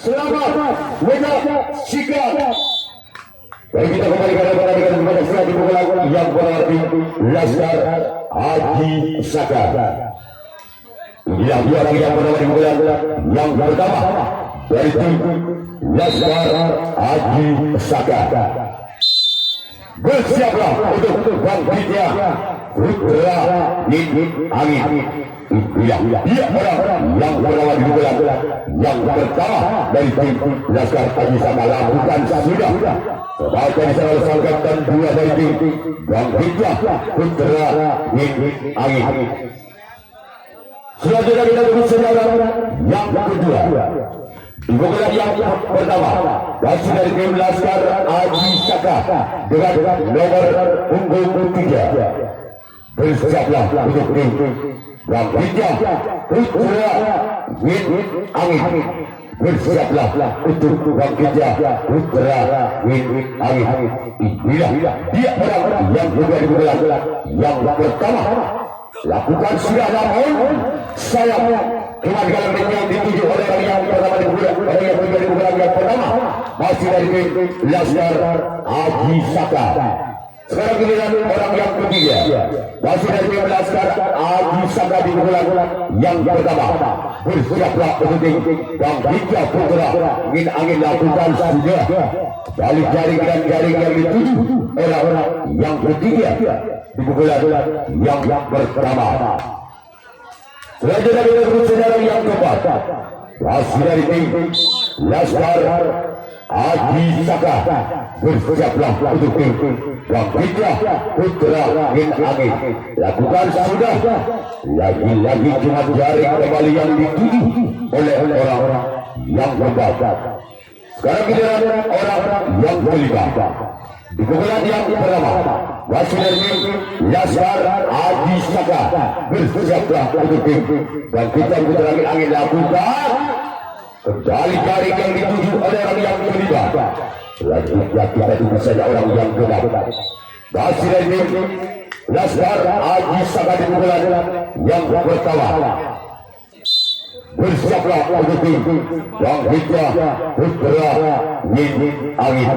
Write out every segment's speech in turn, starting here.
Selamat menyaksikan. Dan kita kembali kepada surat yang berarti Laskar Haji Saka. Inilah dua orang yang bernama di bulan yang pertama dari tim Laskar Haji Saka. Bersiaplah untuk bangkitnya Putra Angin. Dia orang yang bernama di bulan yang pertama dari tim Laskar Haji Saka. Lakukan sudah. Baca di sana salkan dan dua dari tim bangkitnya Putra Angin. Selanjutnya kita tunggu saudara yang kedua. Bukan yang pertama, masih dari tim Laskar Haji Saka dengan nomor punggung 3. Bersiaplah untuk tim bangkitnya Putra Angin. Bersiaplah untuk bangkitnya Putra Angin. Inilah dia orang yang juga di bulan yang pertama. Lakukan sudah, namun sayang kematian yang dituju oleh orang yang pertama di bulan, orang yang menjadi bulan yang pertama masih dari tim Laskar Haji Saka. Sekarang giliran orang yang ketiga masih dari tim Laskar Haji Saka di bulan yang pertama. Bersiaplah untuk tim bangkitnya Putra Angin. Lakukan sudah. Balik jaring dan jaring yang dituju orang-orang yang ketiga di bulan yang pertama. Selanjutnya kita terus saudara yang keempat. Masih dari tim Laskar Haji Saka. Bersiaplah untuk tim bangkitnya Putra Angin. Lakukan sudah. Lagi-lagi cuma jaring kembali yang dituju oleh orang-orang yang keempat. Sekarang kita orang-orang yang kelima. Di bulan yang pertama masih dari tim Laskar Haji Saka. Bersiaplah untuk tim bangkitnya Putra Angin. Lakukan kembali jaring yang dituju oleh orang yang kelima. Selanjutnya kita tunggu saja orang yang kedua. Masih dari tim Laskar Haji Saka di bulan yang pertama. Bersiaplah untuk tim bangkitnya Putra Angin.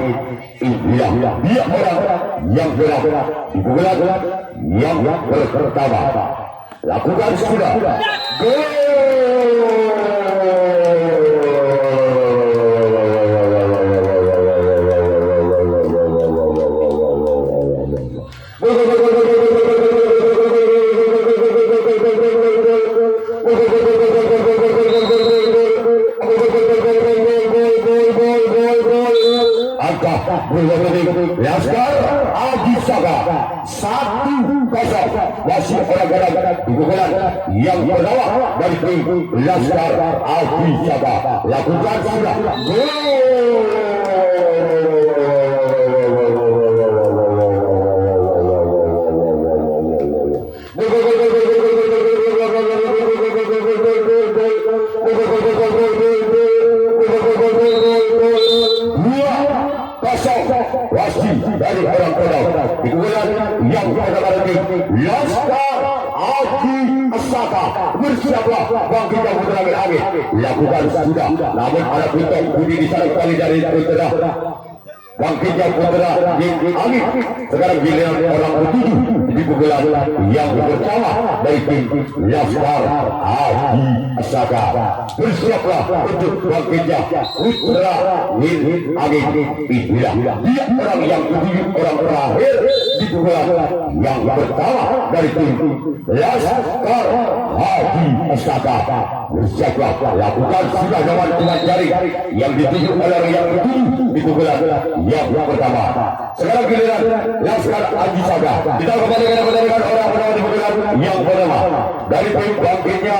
Inilah dia orang yang gerak di bulan yang pertama. Lakukan sudah. Laskar Haji Saka 1-0. Masih orang-orang di bulan yang pertama dari tim Laskar Haji Saka. Lakukan sudah. Wasit dari orang pertama di bulan yang pertama dari Laskar Haji Saka. Bersiaplah bangkitnya Putra Angin. Lakukan sudah. Namun ada pintu budi di sana kembali dari Putra bangkitnya Putra Angin. Sekarang giliran orang ketujuh di bulan yang pertama dari tim Laskar Haji Saka. Bersiaplah untuk bangkitnya Putra Angin. Inilah dia orang yang ketujuh, orang terakhir di bulan yang pertama dari tim Laskar Haji Saka. Bersiaplah. Lakukan sudah dengan jaring yang dituju oleh orang yang ketujuh di bulan yang pertama. Sekarang giliran Laskar Haji Saka. Kita kembali dengan orang-orang di bulan yang pertama dari tim bangkitnya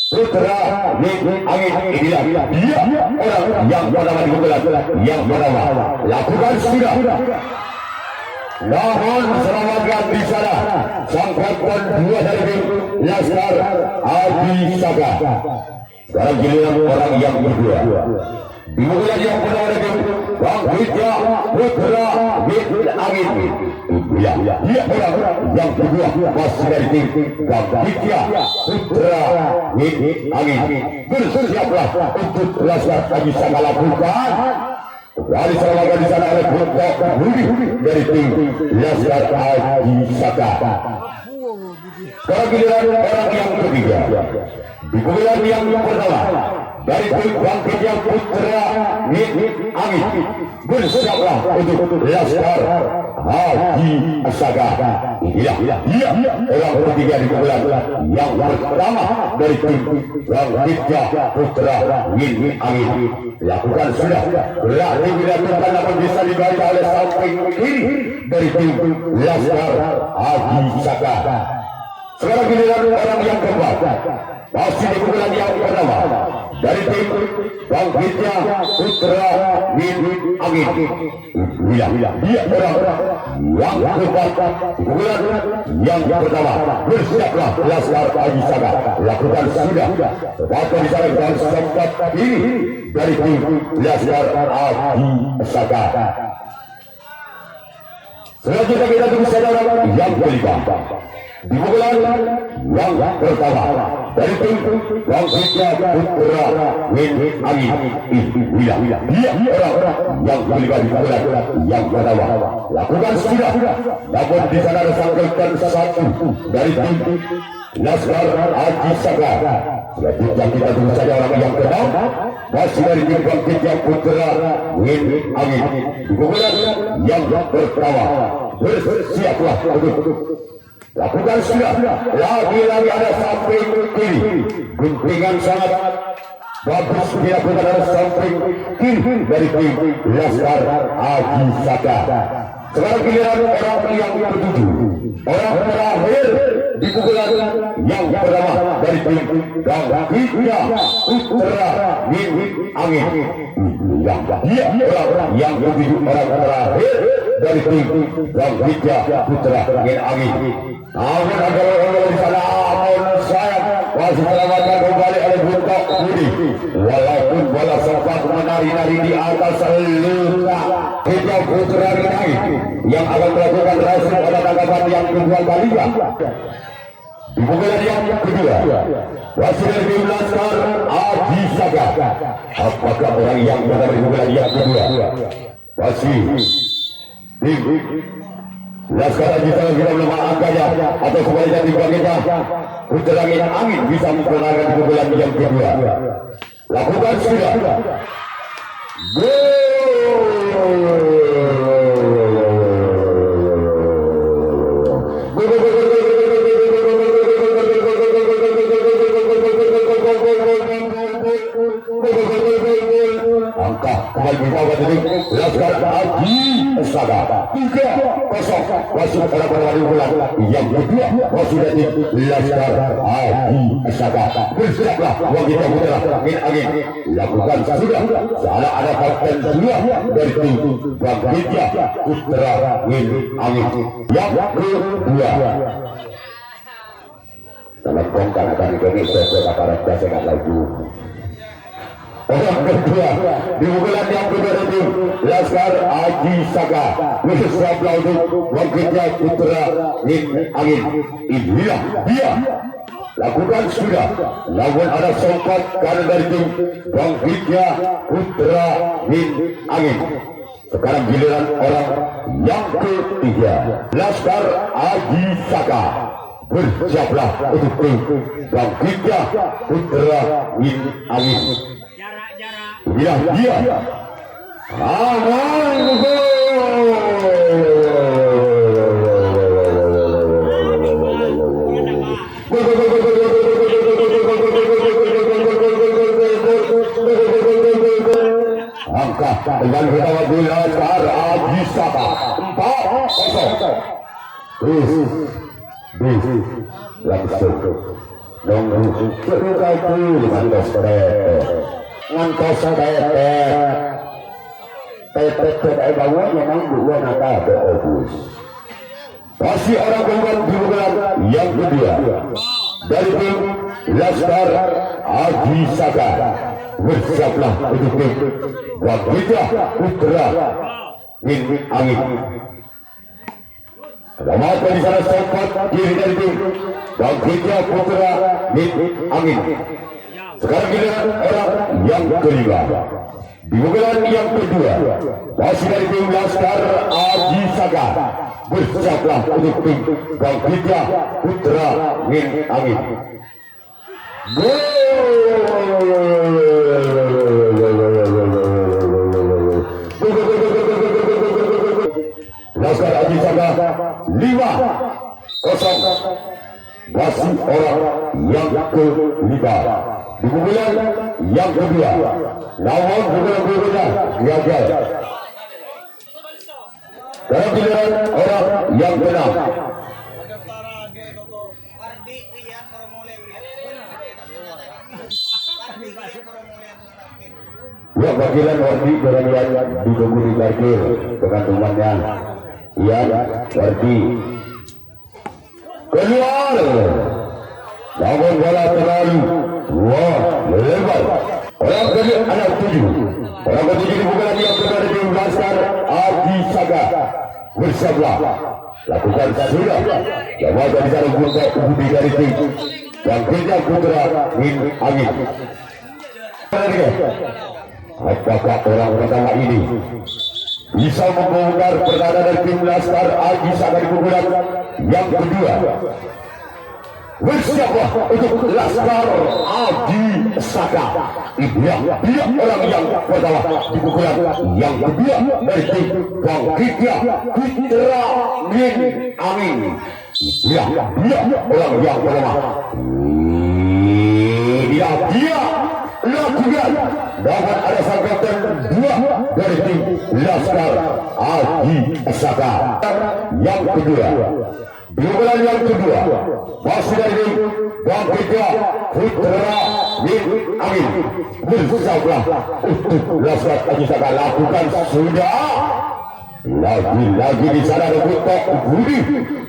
Putra Angin. Inilah dia orang yang pertama di bulan yang pertama. Lakukan sudah. Namun selamatkan di sana sang kapten dua dari tim Laskar Haji Saka. Sekarang giliran orang yang kedua di bulan yang pertama dari tim Bang Widya Putra Win Angin. Ya, orang yang kedua masih dari tim Bang Widya Putra Win Angin. Bersiaplah untuk Laskar Aji Saka lakukan. Dari serangan di sana oleh Putra Budi dari tim Laskar Aji Saka. Sekarang giliran orang yang ketiga. Di pemilihan yang pertama dari tim Bang Widya Putra Win Angin. Bersiaplah untuk Laskar Aji Saka. Iya. Orang ketiga di pemilihan yang pertama dari tim Bang Widya Putra Win Angin. Lakukan sudah. Berarti dilakukan namun bisa dibaca oleh samping kiri dari tim Laskar Aji Saka. Sekarang giliran orang yang keempat. Masih di pemilihan yang pertama dari tim Bang Widya Putra Win Angin. Iya. Orang yang keempat di pemilihan yang pertama. Bersiaplah Laskar Aji Saka. Lakukan sudah. Dapat disarankan sempat ini dari tim Laskar Aji Saka. Selanjutnya kita tunggu saja yang kelima. Di pemilihan yang pertama dari tim Bang Widya Putra Win Angin. Iya. Orang yang kelima di pemilihan yang pertama. Lakukan sudah. Namun di sana ada sangkaikan satu dari tim Laskar Aji Saka. Selanjutnya kita tunggu saja orang yang kedua masih dari tim Bang Widya Putra Win Angin. Di pemilihan yang pertama. Bersiaplah untuk lakukan sudah. Lagi-lagi ada samping kiri. Guntingan sangat bagus dilakukan ada samping kiri dari tim Laskar Aji Saka. Sekarang giliran orang yang ketujuh. Orang terakhir di pukulan yang pertama dari tim Bang Widya Putra Win Angin. Iya. Orang yang ketujuh orang terakhir dari tim Bang Widya Putra Win Angin. Namun ada orang di sana saya masih selamatkan kembali oleh Putra Budi. Walaupun bola sempat menari-nari di atas luka Widya Putra Win Angin yang akan melakukan rasul pada tanggapan yang kedua kalinya. Di pemilihan yang kedua masih dari tim Laskar Aji Saka. Apakah orang yang berada di pemilihan yang kedua masih tim Laskar Aji Saka bisa melemah angkanya atau sebaliknya tim Bang Widya Putra Win Angin bisa memperoleh di pemilihan yang kedua? Lakukan sudah. Angka kembali berubah dari Laskar Aji Saka 3-0. Masuk pada perwali bulan yang kedua masih dari Laskar Aji Saka. Bersiaplah Bang Widya Putra Win Angin. Lakukan sudah. Salah ada kapten dua dari tim Bang Widya Putra Win Angin yang kedua. Dalam bongkar akan Indonesia sekarang sekat lagi. Orang kedua di pukulan yang kedua itu Laskar Aji Saka. Bersiaplah untuk Bang Widya Putra Win Angin. Inilah dia. Lakukan sudah. Namun ada sempat karena dari tim Bang Widya Putra Win Angin. Sekarang giliran orang yang ketiga Laskar Aji Saka. Bersiaplah untuk tim Bang Widya Putra Win Angin. Iya. Aman. Angka dengan pertama di Laskar Aji Saka 4-0. Langsung nunggu berubah dengan ngantos tete bawah memang dua nata beobus. Masih orang keempat di bulan yang kedua dari tim Laskar Aji Saka. Bersiaplah untuk tim Gagita Putra Min Angin. Selamat di sana sempat kiri dari tim Gagita Putra Min Angin. Sekarang giliran orang yang kelima. Di bulan yang kedua masih dari tim Laskar Aji Saga. Bersiaplah untuk tim Gagita Putra Min Angin. Laskar Aji Saga 5-0 masih orang yang kelima. Di bulan yang kedua lawan bulan berikutnya gagal. Dalam giliran orang yang keenam. Ya, bagian Wardi beranian ditunggu di parkir dengan temannya. Ya, Wardi keluar. Namun bola terlalu lebar. Orang kedua anak 7. Orang ketujuh bukan yang berada di Laskar Aji Saga. Bersabar. Lakukan sudah. Jawab dari sana untuk budi dari tim Gagita Putra Min Angin. Apakah orang pertama ini bisa membongkar pertahanan dari tim Laskar Aji Saga di pukulan yang kedua? Bersiaplah untuk Laskar Aji Saga. Dia orang yang pertama di pukulan yang kedua dari tim Gagita Putra Min Angin. Dia orang yang pertama. Dia lakukan dapat ada sang kapten 2 dari tim Laskar Aji Saga. Yang kedua di bulan yang kedua masih dari tim Gagita Putra Min Angin. Bersiaplah untuk Laskar Aji Saga. Lakukan sudah. Lagi di sana ada Butok Budi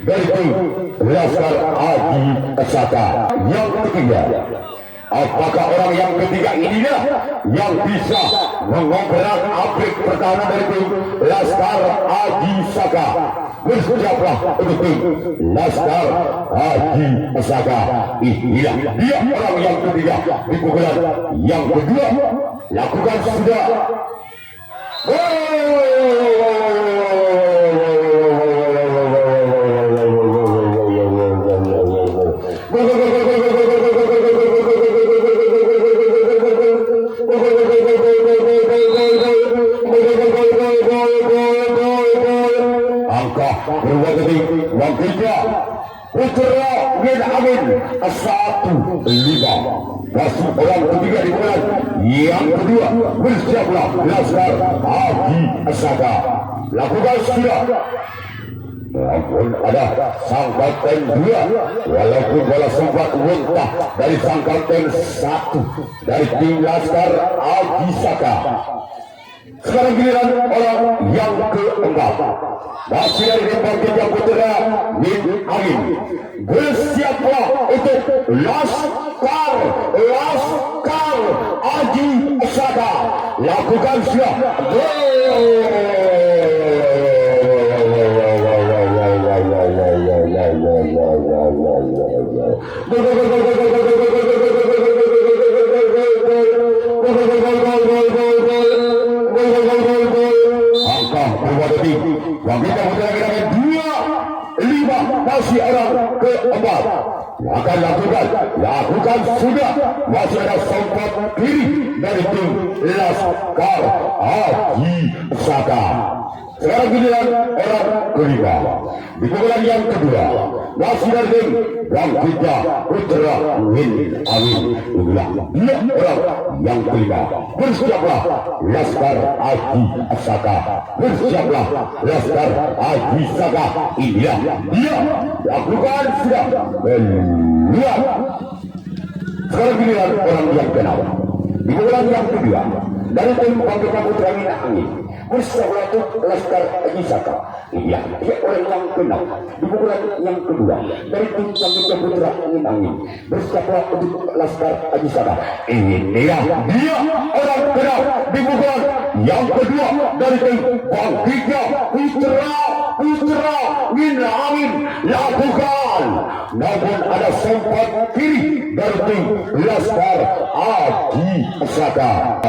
dari tim Laskar Aji Saga. Yang ketiga, apakah orang yang ketiga inilah yang bisa mengobrak abrik pertahanan dari tim Laskar Aji Saga? Bersiaplah untuk tim Laskar Aji Saga. Inilah dia orang yang ketiga di pukulan yang kedua. Lakukan sudah. Angka berubah ketik Gagita Putra Min Angin 1-5. Masih orang ketiga di bulan yang kedua. Bersiaplah Laskar Aji Saga. Lakukan sudah. Walaupun ada sang kapten 2, walaupun bola sempat muntah dari sang kapten 1 dari tim Laskar Aji Saga. Sekarang giliran orang yang keempat masih dari tim Gagita Putra Min Angin. Bersiaplah untuk Laskar Aji Saga. Lakukan sudah. Angka berubah detik. Gagita Putra Min Angin 2-5. Masih orang keempat. Akan lakukan sudah. Masih ada sempat kiri dari tim Laskar Aji Saga. Sekarang giliran orang kelima di pukulan yang kedua masih dari tim Gagita Putra Min Angin. Inilah dia orang yang kelima. Bersiaplah Laskar Aji Saga. Bersiaplah Laskar Aji Saga. Inilah dia. Lakukan sudah. Lihat. Sekarang giliran orang yang keenam di pukulan yang kedua dari tim Gagita Putra Min Angin. bersatu Laskar Haji Saka. Iya, dia orang yang kenal di pukulan yang kedua dari tim Samudra Putra Angin bersatu untuk Laskar Haji Saka. Ini dia orang kenal di pukulan yang kedua dari tim Bangkitnya Putra Angin lakukan, namun ada sempat kiri dari tim Laskar Haji Saka.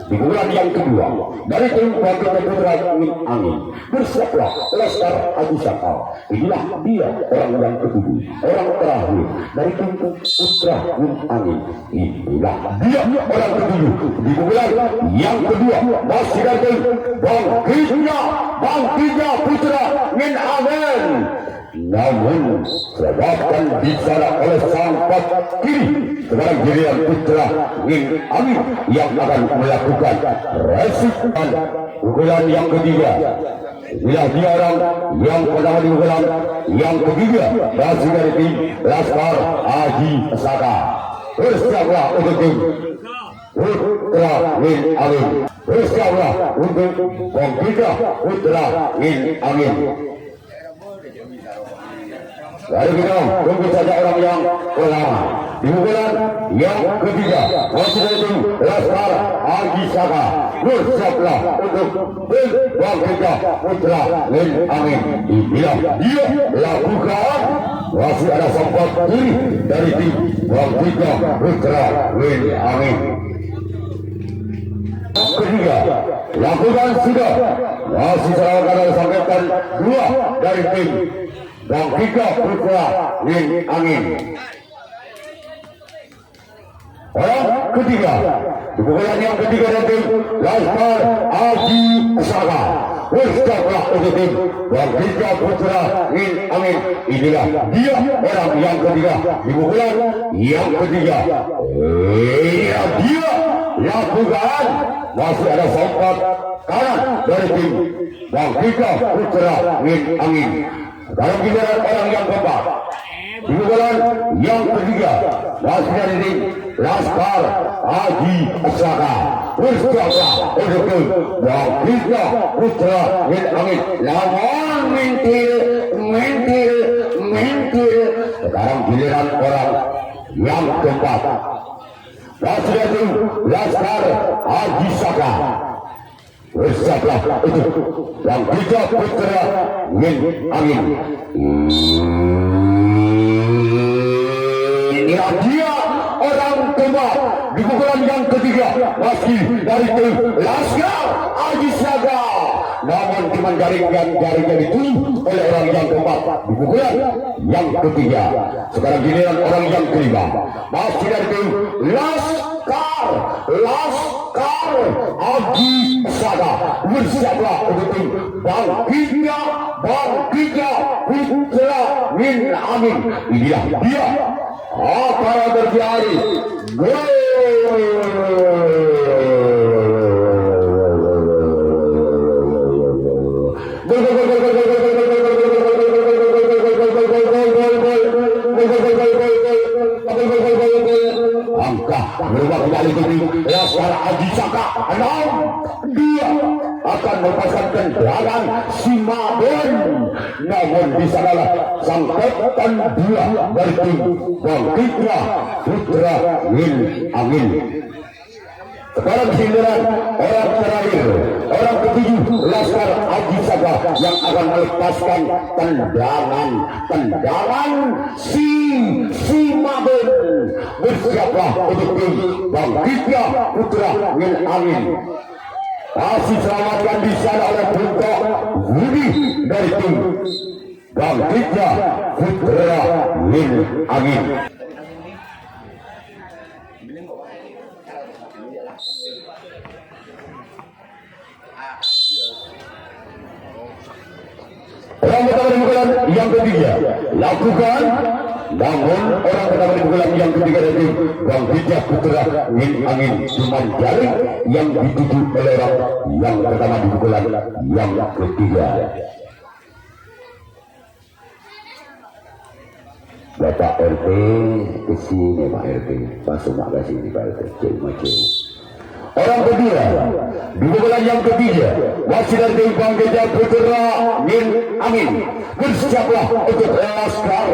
Di bulan yang kedua dari tim Bangkitnya Putra Angin bersatulah Laskar Haji Saka. Inilah dia orang yang ketujuh, orang terakhir dari tim Putra Angin. Inilah dia orang ketujuh di bulan yang kedua masih dari tim Bangkitnya Putra Angin. Namun sebabkan bicara oleh sang kiri, sekarang giliran Putra Angin yang akan melakukan resipan pukulan yang ketiga. Inilah dia orang yang pertama di pukulan yang ketiga masih dari tim Laskar Haji Saka. Bersiaplah untuk tim Putra Angin. Bersiaplah untuk Bangkitnya Putra Angin. Dari kita tunggu saja orang yang pertama di pukulan yang ketiga masih dari tim Laskar Haji Saka. Bersiaplah untuk Bangkitnya Putra Angin. Inilah dia lakukan, masih ada sempat kiri dari tim Bangkitnya Putra Angin. Ketiga lakukan sudah, masih saya sampaikan dua dari tim Bangkitnya Putra Angin. Orang ketiga di pukulan yang ketiga dari tim Laskar Haji Saka. Bersiaplah untuk tim Bangkitnya Putra Angin. Inilah dia orang yang ketiga di pukulan yang ketiga. Iya dia lakukan, masih ada sempat kanan dari tim Bangkitnya Putra Angin. Dalam giliran orang yang keempat di pukulan yang ketiga masih dari tim Laskar Haji Saka. Bersiaplah untuk tim Bangkitnya Putra Angin. Lawan mentil. Sekarang giliran orang yang keempat masih dari tim Laskar Haji Saka. Bersiaplah untuk Bangkitnya Putra Angin. Inilah dia orang keempat di pukulan yang ketiga masih dari tim Laskar Haji Saka. Namun cuma jaringnya ditutup oleh orang yang keempat di pukulan yang ketiga. Sekarang giliran orang yang kelima masih dari tim Laskar Haji Saka. Bersiaplah untuk tim Bangkitnya Putra Angin. Inilah dia apa yang terjadi. Gol. Berubah kembali ke Laskar Haji Saka. Dia akan melepaskan tendangan si Maben, namun di sanalah sang kapten dia dari tim Bangkitnya Putra Angin. Sekarang giliran orang terakhir, orang ketujuh Laskar Haji Saka yang akan melepaskan tendangan si Maben. Bersiaplah untuk tim Bangkitnya Putra Angin. Masih selamatkan di sana oleh Puntok Budi dari tim Bangkitnya Putra Angin. Orang pertama di pukulan yang ketiga lakukan, namun orang pertama di pukulan yang ketiga dari Bangkitnya Putra Angin cuma jaring yang dituju oleh orang yang pertama di pukulan yang ketiga. Bapak RT kesini, Pak RT masuk ke sini, Pak RT. Orang kedua di pukulan yang ketiga masih dari Bang Gajah Putra Min Amin. Bersiaplah untuk Laskar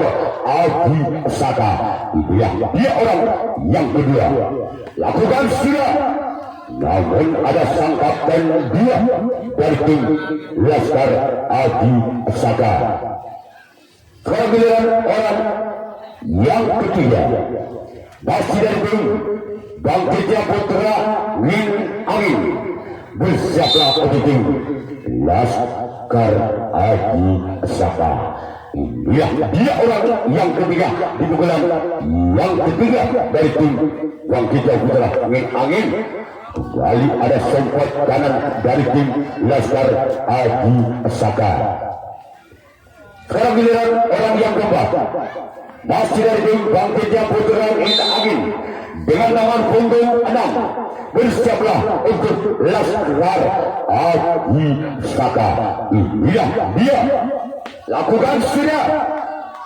Adi Saka. Dia orang yang kedua. Lakukan sudah. Namun ada sang kapten dia dari tim Laskar Adi Saka. Sekarang giliran orang yang ketiga masih dari tim Bang Gajah Putra Min Amin. Bersiaplah untuk tim Laskar Adi Saka. Dia orang yang ketiga di pukulan yang ketiga dari tim Bang Gajah Putra Min Amin. Kembali ada sempat kanan dari tim Laskar Adi Saka. Sekarang giliran orang yang keempat masih dari tim Bang Gajah Putra Min Amin dengan nama punggung 6. Bersiaplah untuk Laskar Adi Saka. Dia lakukan sudah.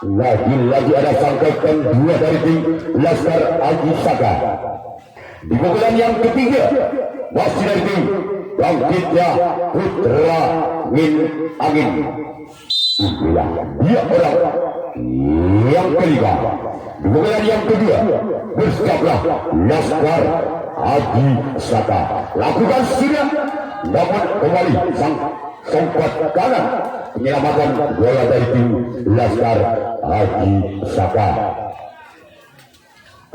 Lagi ada sang kapten dua dari tim Laskar Adi Saka. Di pukulan yang ketiga masih dari tim Bang Gajah Putra Min Amin. Dia orang yang kelima. Di pukulan yang kedua bersiaplah Laskar Adi Saka. Lakukan sudah. Namun kembali sang sempat kanan penyelamatan bola dari tim Laskar Adi Saka.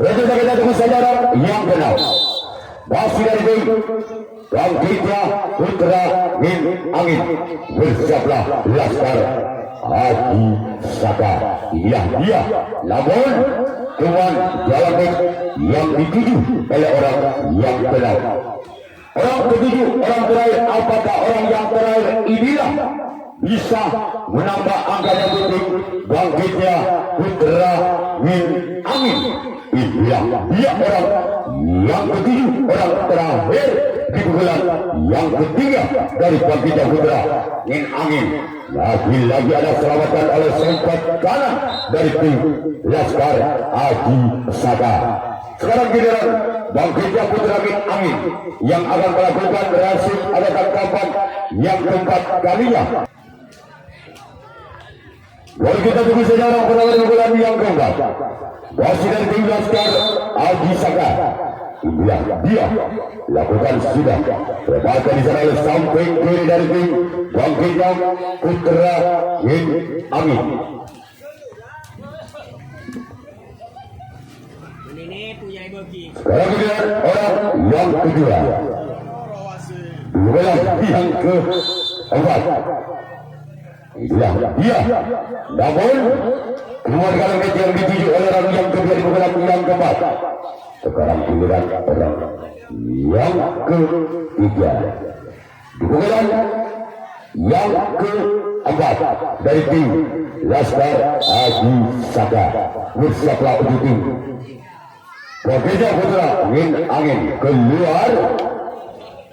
Kita tunggu saja yang benar. Masih dari tim Bang Gajah Putra Min Amin. Bersiaplah Laskar Adi Saka. Dia. Namun tuan jalan yang dituju oleh orang yang benar. Orang ketujuh, orang terakhir. Apakah orang yang terakhir inilah bisa menambah angka yang penting Bang Gajah Putra Min Amin? Dia orang yang ketujuh, orang terakhir di pukulan yang ketiga dari Bang Gajah Putra Min Amin. Lagi ada selamatan oleh sempat kanan dari tim Laskar Adi Saka. Sekarang giliran Bang Gajah Putra Min Amin yang akan melakukan berhasil ada tangkapan yang keempat kalinya. Lalu kita tunggu saja orang penawar pukulan yang keempat. Masih dari tim Laskar Adi Saka. Dia lakukan sudah. Terbaca di sana oleh samping kiri dari tim Bang Gajah Putra Min Amin. Sekarang kita orang yang kedua. Pukulan yang keempat. Dia. Namun keluar kalau yang dituju oleh orang yang kedua di pukulan yang keempat. Sekarang giliran orang yang ketiga. Di pukulan yang keempat dari tim Laskar Adi Saka. Bersiaplah untuk tim Bang Gajah Putra Min Amin keluar.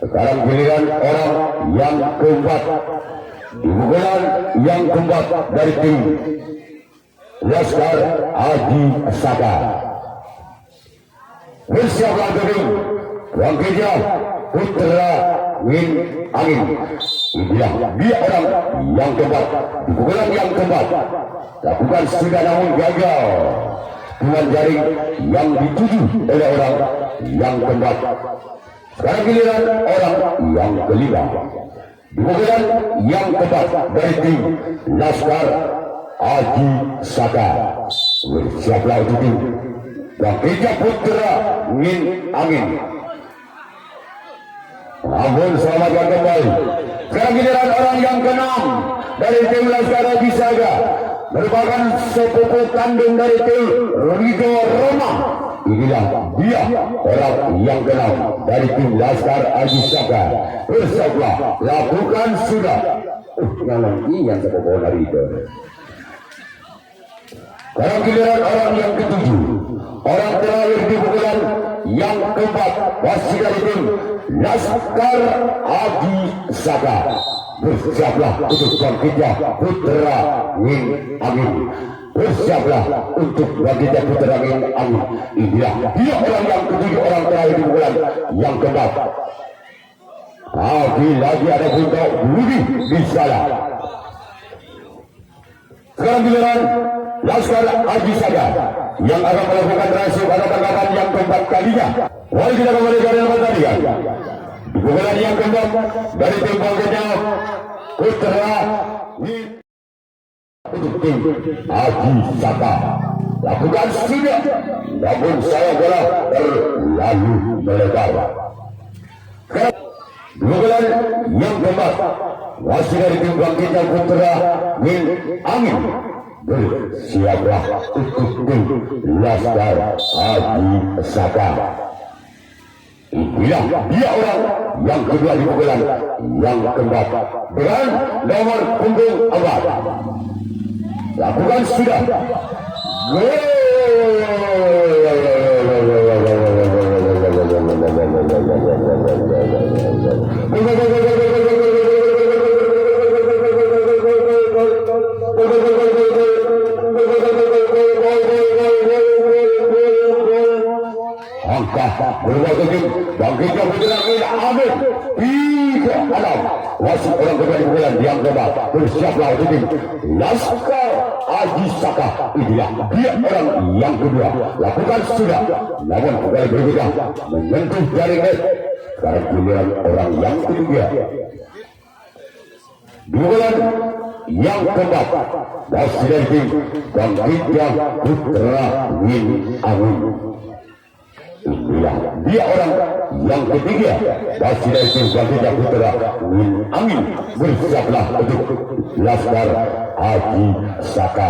Sekarang giliran orang yang keempat. Di pukulan yang keempat dari tim Laskar Adi Saka. Bersiaplah untuk tim Bang Gajah Putra Min Amin. Dia orang yang keempat. Di pukulan yang keempat. Lakukan sudah namun gagal. Dengan jaring yang dituju oleh orang yang keempat. Sekarang giliran orang yang kelima. Di pukulan yang keempat dari tim Laskar Adi Saka. Bersiaplah untuk tim Bang Gajah Putra Min Amin. Namun selamatkan kembali. Sekarang giliran orang yang keenam dari tim Laskar Adi Saka. Merupakan sepupu kandung dari tim Ridho Roma. Inilah dia orang yang keenam dari tim Laskar Adi Saka. Bersiaplah, lakukan sudah. Memang yang sepupu dari itu. Sekarang giliran orang yang ketujuh. Orang terakhir di pukulan yang keempat masih dari tim Laskar Adi Saka. Bersiaplah untuk Bang Gajah Putra Min Amin. Bersiaplah untuk Bang Gajah Putra Min Amin. Inilah dia orang yang ketujuh, orang terakhir di pukulan yang keempat. lagi ada untuk Budi di sana. Sekarang giliran Laskar Haji Saga yang akan melakukan transfer pada tanggapan yang keempat kalinya. Wali kita kembali dari nomor tadi kan. Pukulan yang keempat dari tim bangkitnya Putra untuk tim Haji Saga. Lakukan sudah, namun saya bola terlalu melebar. Pukulan yang keempat masih dari tim bangkitnya Putra Min Angin. Bersiaplah untuk tim Laskar Haji Saga. Inilah dia orang yang kedua di pukulan yang keempat dengan nomor punggung 4. Lakukan sudah. Berwajib bangkitnya Putra Min Angin 3-6. Wasit orang kedua di pukulan yang keempat. Bersiaplah untuk tim Laskar Haji Saga. Inilah dia orang yang kedua. Lakukan sudah, namun pukulan berikutnya menyentuh jaring net. Sekarang giliran orang yang ketiga. Pukulan yang keempat masih dari tim bangkitnya Putra Min Angin. Inilah dia orang yang ketiga masih dari tim bangkitnya Putra Min Angin. Bersiaplah untuk Laskar Haji Saga.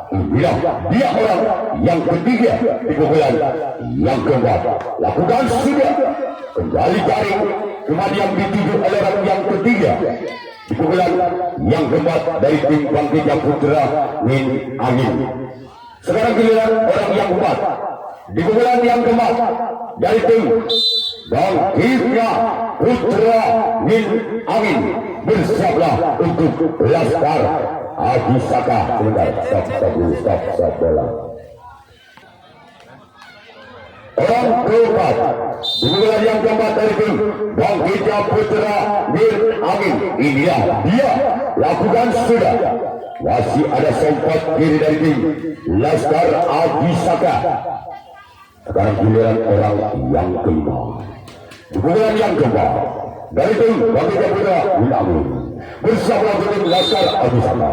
Inilah dia orang yang ketiga di pukulan yang keempat. Lakukan sudah, kembali tarik kemudian dituju oleh orang yang ketiga di pukulan yang keempat dari tim bangkitnya Putra Min Angin. Sekarang giliran orang yang keempat di pukulan yang keempat dari tim bangkitnya Putra Min Angin. Bersiaplah untuk Laskar Haji Saga. Stop bola. Orang keempat di pukulan yang keempat dari tim bangkitnya Putra Min Angin. Inilah dia. Lakukan sudah. Masih ada sempat kiri dari tim Laskar Haji Saga. Sekarang giliran orang yang kelima. Di pukulan yang keempat dari tim bangkitnya Putra Min Angin. Bersiaplah untuk Laskar Haji Saga.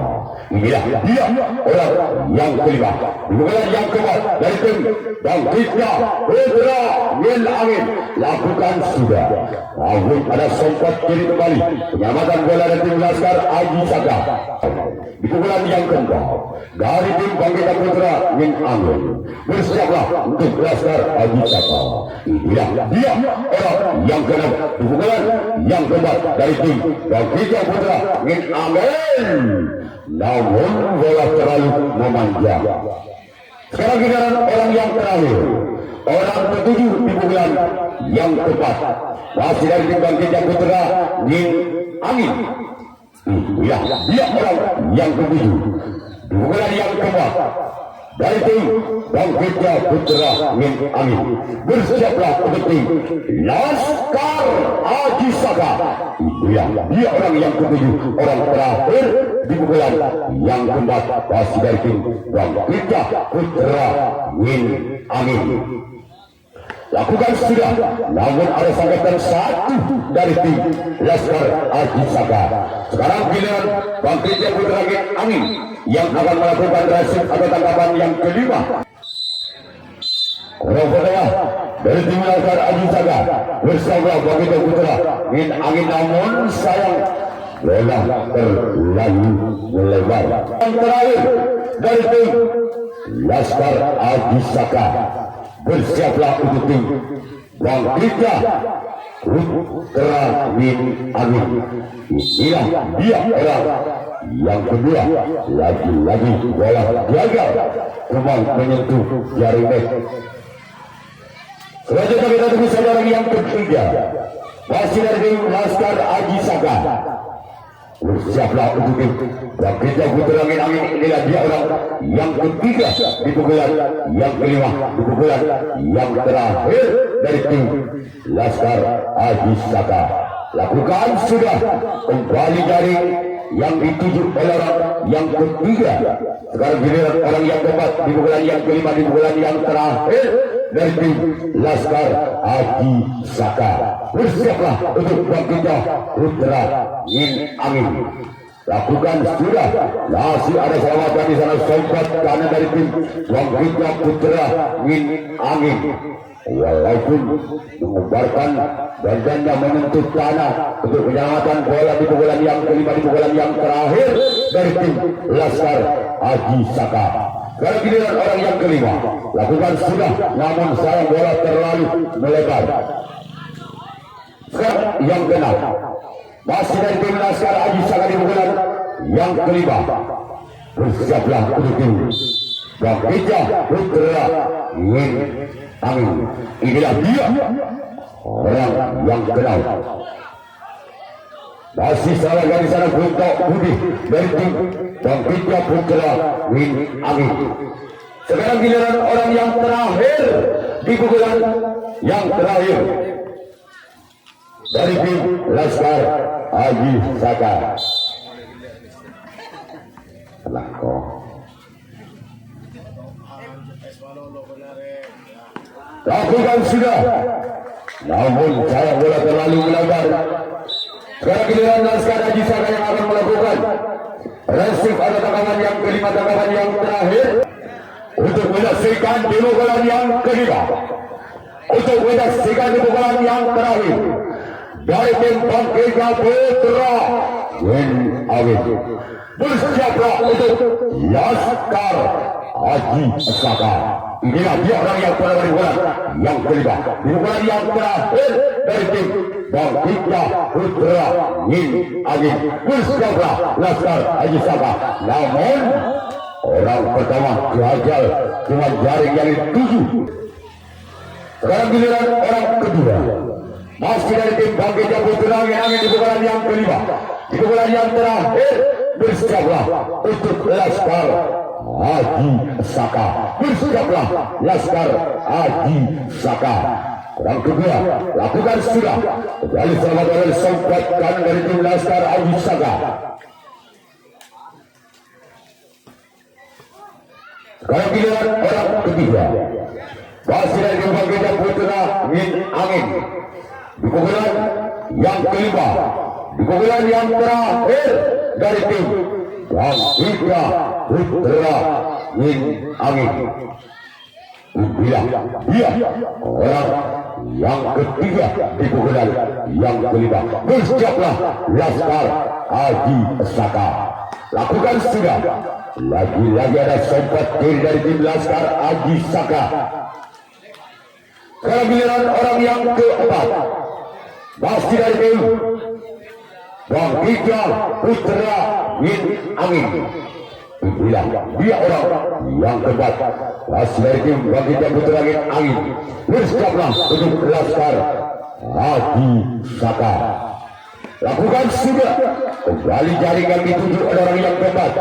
Inilah dia orang yang kelima. Di pukulan yang keempat dari tim bangkitnya Putra Min Angin. Lakukan sudah. Namun ada sempat kiri kembali. Penyelamatan bola dari tim Laskar Haji Saga. Di pukulan yang keempat dari tim bangkitnya Putra Min Angin. Bersiaplah untuk Laskar Haji Saga. Inilah dia orang yang keenam. Di pukulan yang keempat dari tim bangkitnya Putra Min Angin. Namun bola terlalu memanjang. Sekarang giliran orang yang terakhir. Orang ketujuh di pukulan yang keempat masih dari tim bangkitnya Putra Min Angin. Ya, dia orang yang ketujuh di pukulan yang keempat dari tim bangkitnya Putra Min Angin. Bersiaplah untuk tim Laskar Haji Saga. Ya, dia orang yang ketujuh, orang terakhir di pukulan yang keempat masih dari tim bangkitnya Putra Min Angin. Lakukan sudah, namun ada sangkatan satu dari tim Laskar Haji Saga. Sekarang giliran bangkitnya Putra Min Angin yang akan melakukan transfer atau tangkapan yang kelima. Orang pertama dari tim Laskar Haji Saga. Bersama bangkitnya Putra Min Angin, namun sayang bola terlalu melebar. Yang terakhir dari tim Laskar Haji Saga. Bersiaplah untuk tim bangkitnya Putra Min Angin. Inilah dia orang yang kedua. Lagi-lagi bola gagal kembali menyentuh jaring net. Selanjutnya kita tunggu saudara yang ketiga. Masih dari tim Laskar Haji Saga. Bersiaplah untuk tim bangkitnya Putra Min Angin. Inilah dia orang yang ketiga di pukulan yang kelima, di pukulan yang terakhir dari tim Laskar Haji Saga. lakukan sudah. Kembali dari yang dituju oleh orang yang ketiga. Sekarang giliran orang yang keempat di pukulan yang kelima, di pukulan yang terakhir dari tim Laskar Haji Saka. Bersiaplah untuk bangkitnya Putra Yin Angin. Lakukan sudah. Masih ada selamatan di sana, sempat kanan dari tim bangkitnya Putra Yin Angin. Walaupun mengubarkan badannya menyentuh tanah untuk penyelamatan bola di pukulan yang kelima, di pukulan yang terakhir dari tim Laskar Haji Saka. Kalau giliran orang yang kelima, lakukan sudah, namun sayang bola terlalu melebar. Sekarang yang keenam, masih dari tim Laskar Haji Saka di pukulan yang kelima. Bersiaplah untuk tim bangkitnya Putra Yin Angin. Inilah dia orang yang kenal. Masih salah dari sana Gunto Budi dari tim bangkitnya Putra Yin Angin. Sekarang giliran orang yang terakhir di pukulan yang terakhir dari tim Laskar Haji Saka. Langkah. Lakukan sudah, namun saya bola terlalu melebar. Sekarang giliran Laskar Haji Saka yang akan melakukan resip atau tangkapan yang kelima, tangkapan yang terakhir untuk menyaksikan di pukulan yang kelima, untuk menyaksikan di pukulan yang terakhir dari tim bangkitnya Putra Yin Angin. Bersiaplah untuk Laskar Haji Saka. Inilah dia orang yang pada pukulan yang kelima, di pukulan yang terakhir dari tim bangkitnya Putra Yin Angin. Bersiaplah Laskar Haji Saka. Namun orang pertama gagal, cuma jaring yang dituju. Sekarang giliran orang kedua, masih dari tim bangkitnya Putra Yin Angin di pukulan yang kelima, di pukulan yang terakhir. Bersiaplah untuk Laskar Haji Saka. Bersiaplah Laskar Haji Saka. Orang kedua, lakukan sudah. Kembali selamat oleh sempat kanan dari tim Laskar Haji Saka. Sekarang giliran orang ketiga, masih dari tim bangkitnya Putra Yin Angin di pukulan yang kelima, di pukulan yang terakhir dari tim bangkitnya Putra Yin Angin. Bila dia orang yang ketiga di pukulan yang kelima. Bersiaplah Laskar Haji Saka. Lakukan sudah. Lagi-lagi ada sempat kiri dari tim Laskar Haji Saka. Sekarang giliran orang yang keempat, masih dari tim bangkitnya Putra Yin Angin. Bilang dia orang yang keempat, masih dari tim bangkitnya Putra Yin Angin. Bersiaplah untuk Laskar Haji Saka. Lakukan sudah. Kembali jaringan dituju oleh orang yang keempat.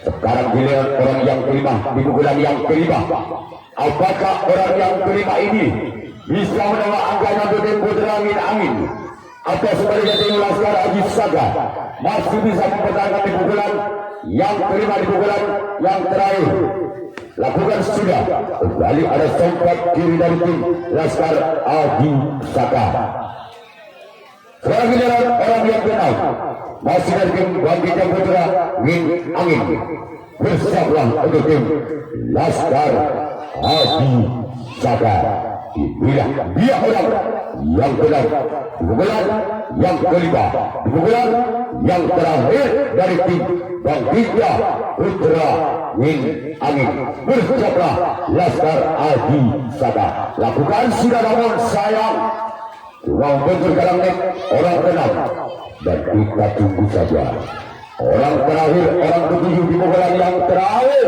Sekarang giliran orang yang kelima di pukulan yang kelima. Apakah orang yang kelima ini bisa menambah angkanya untuk tim Putra Yin Angin? Atau sebaliknya tim Laskar Haji Saka masih bisa mempertahankan di pukulan yang kelima, di pukulan yang terakhir? Lakukan sudah. Kembali ada sempat kiri dari tim Laskar Haji Saka. Sekarang giliran orang yang keenam, masih dari tim bangkitnya Putra Yin Angin. Bersiaplah untuk tim Laskar Haji Saka. Bila dia orang yang keenam di pukulan yang kelima, di pukulan yang terakhir dari tim bangkitnya Putra Yin Angin. Bersiaplah Laskar Haji Saka. Lakukan sudah, namun sayang cuma membentur dalam net orang keenam, dan kita tunggu saja orang terakhir, orang ketujuh di pukulan yang terakhir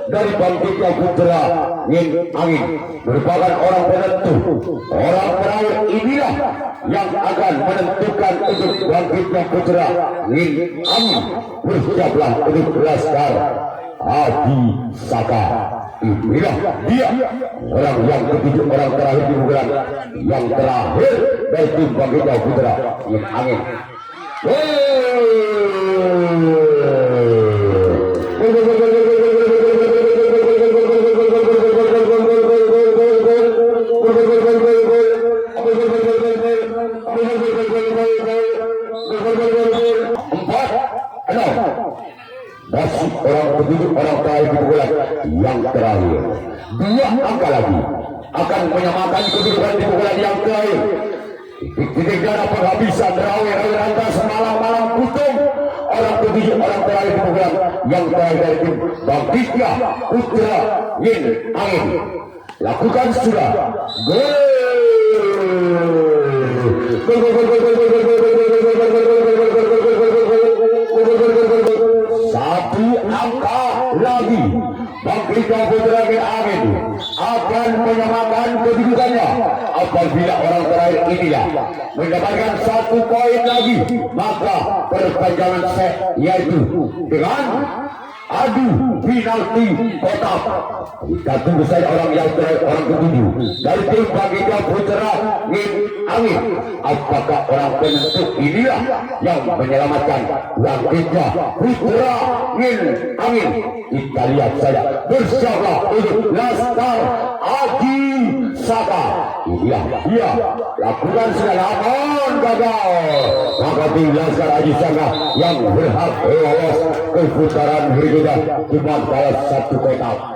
dari bangkitnya Putra Yin Angin merupakan orang penentu. Orang terakhir inilah yang akan menentukan untuk bangkitnya Putra Yin Angin. Bersiaplah untuk Laskar Haji Saka. inilah dia orang yang ketujuh, orang terakhir di pukulan yang terakhir dari tim Bangkita Putra yang angin. Masih orang ketujuh, orang terakhir di pukulan yang terakhir. Dua angka lagi akan menyamakan kedudukan di pukulan yang terakhir. Titik darah penghabisan rawi rantas malam-malam putung. Orang ketujuh, orang terakhir di pukulan yang terakhir dari tim Bangkita Putra Yin Angin. Lakukan sudah. Satu angka lagi Bangkita Putra Yin Angin akan menyamakan kedudukannya apabila orang terakhir inilah mendapatkan 1 poin lagi, maka perpanjangan set yaitu dengan adu penalti kotak. Kita tunggu saja orang yang terakhir, orang ketujuh dari tim Bangkita Putra Yin Angin. Apakah orang penentu inilah yang menyelamatkan Bangkita Putra Yin Angin? Kita lihat saja bersama untuk Laskar Adi Saka. Iya, lakukan segala namun gagal. Maka tim Laskar Adi Saka yang berhak lolos ke putaran berikutnya cuma kalah 1 kotak.